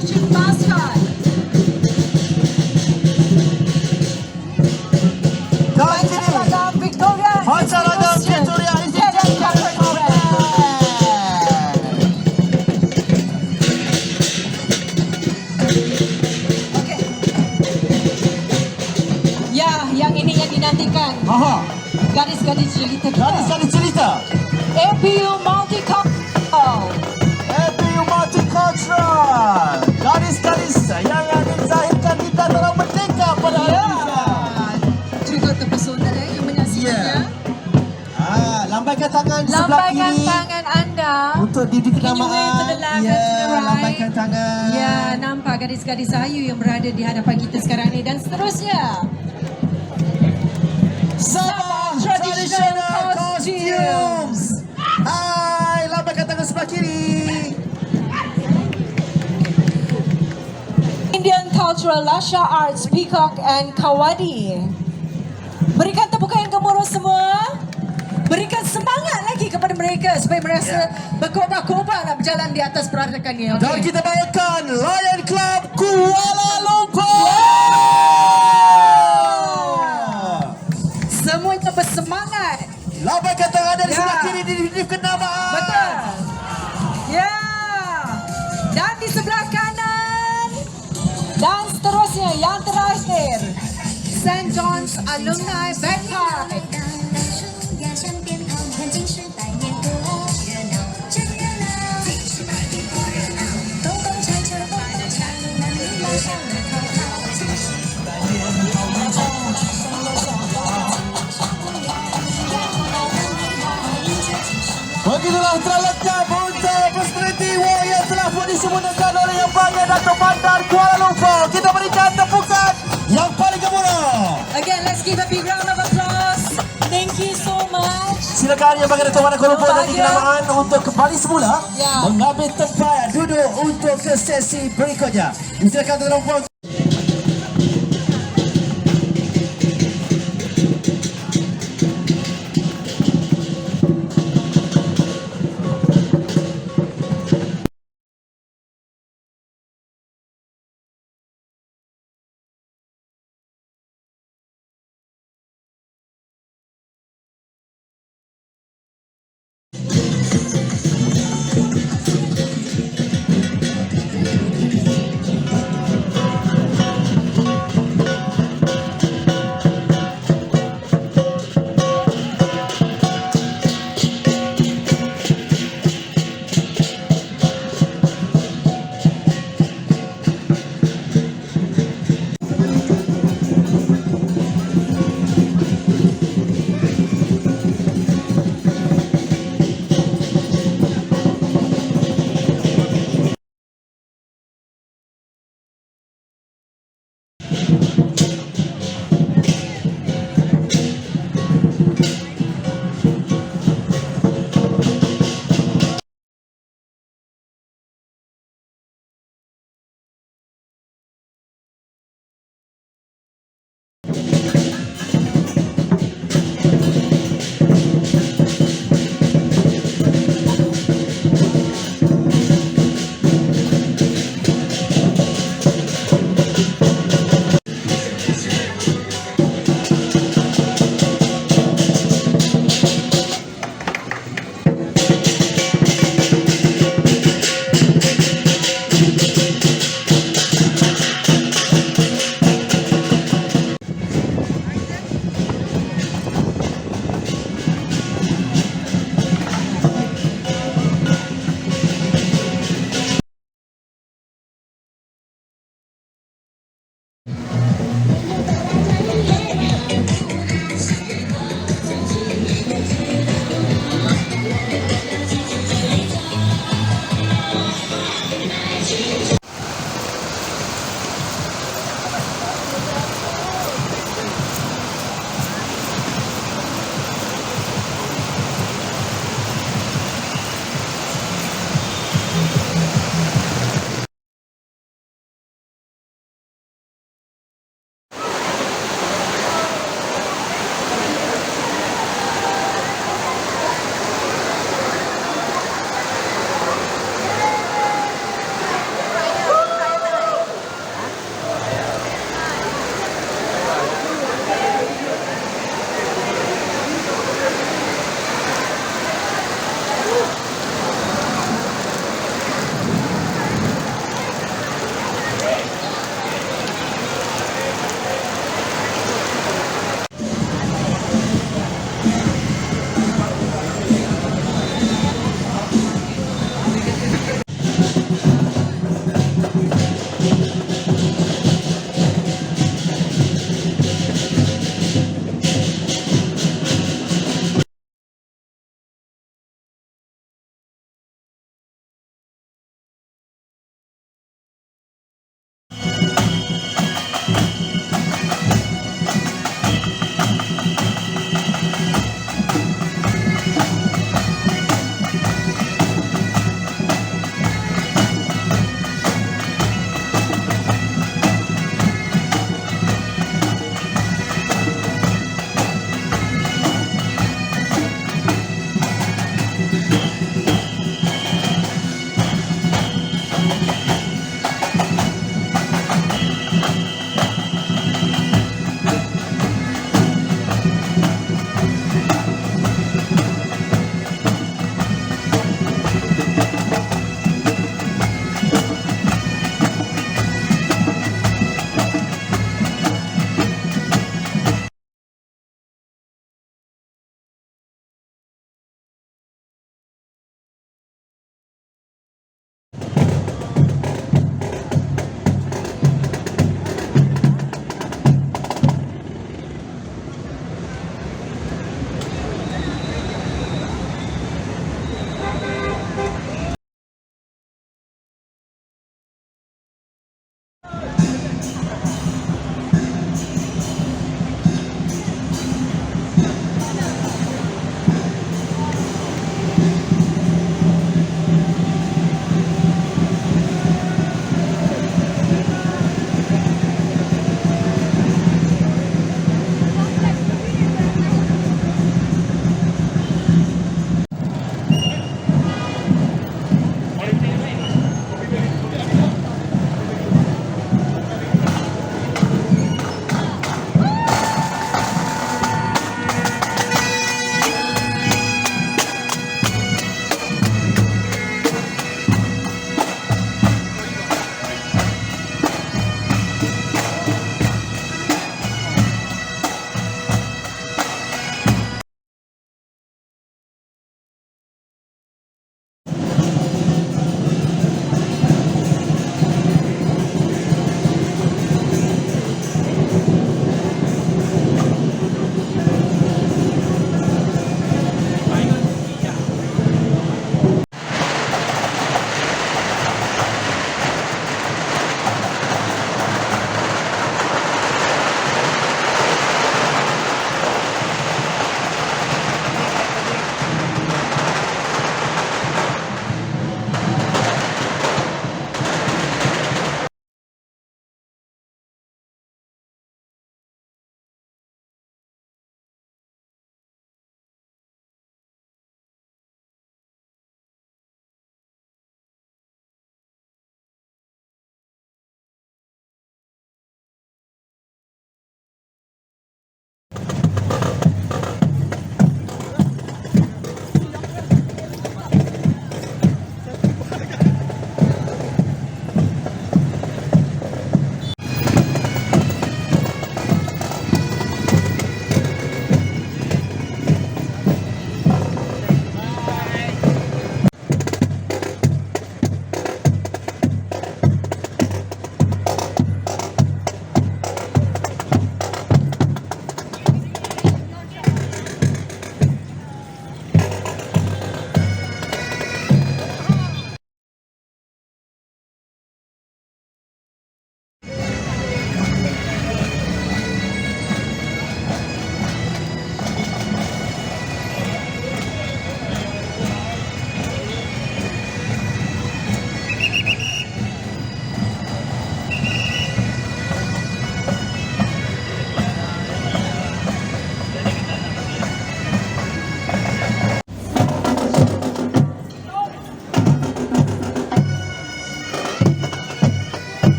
marching mascot. Masyarakat Victoria Lieutenant Chap Goh Mei. Okey. Ya, yang ini yang dinantikan. Gadis-gadis jelita kita. Gadis-gadis jelita. APU Multicultural. APU Multicultural. Gadis-gadis yang dilahirkan di tanah merdeka pada hari ini. Juga terpesona yang menyaksikannya. Lambaikan tangan sebelah kiri. Lambaikan tangan anda. Untuk diri Can you wave to the kenamaan. left and to the right? Lambaikan tangan. Ya, nampak gadis-gadis Ayu yang berada di hadapan kita sekarang ni. Dan seterusnya, Sabah Traditional Costumes. Hai, lambaikan tangan sebelah kiri. Indian Cultural Lasha Arts Peacock and Kawadi. Berikan tepukan yang gemuruh semua. Berikan semangat lagi kepada mereka supaya merasa berkobar-kobar nak berjalan di atas peradakan ini. Dan Okay. kita bawakan Lion Club Kuala Lumpur. Semuanya bersemangat. Lambaikan tangan dari Ya. sebelah kiri di kenamaan. Betul. Ya. Dan di sebelah kanan. Dan seterusnya yang terakhir, St. John's Alumni Bagpipe. Begitulah terlengkap untuk personality war yang telah pun disempurnakan oleh Yang Panggil Dato' Bandar Kuala Lumpur. Kita berikan tepukan yang paling gemuruh. Again, let's give a big round of applause. Thank you so much. Silakan Yang Panggil Dato' Bandar Kuala Lumpur dan Bahagia. kenamaan untuk kembali semula Ya. mengambil tempat duduk untuk ke sesi berikutnya. Silakan Dato' Lumpur.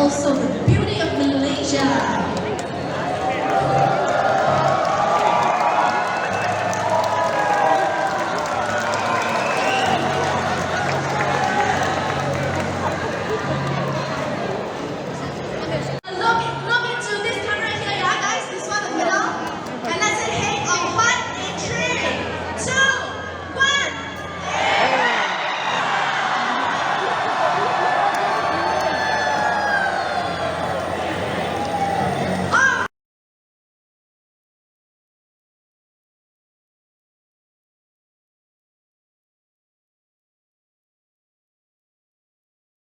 also the beauty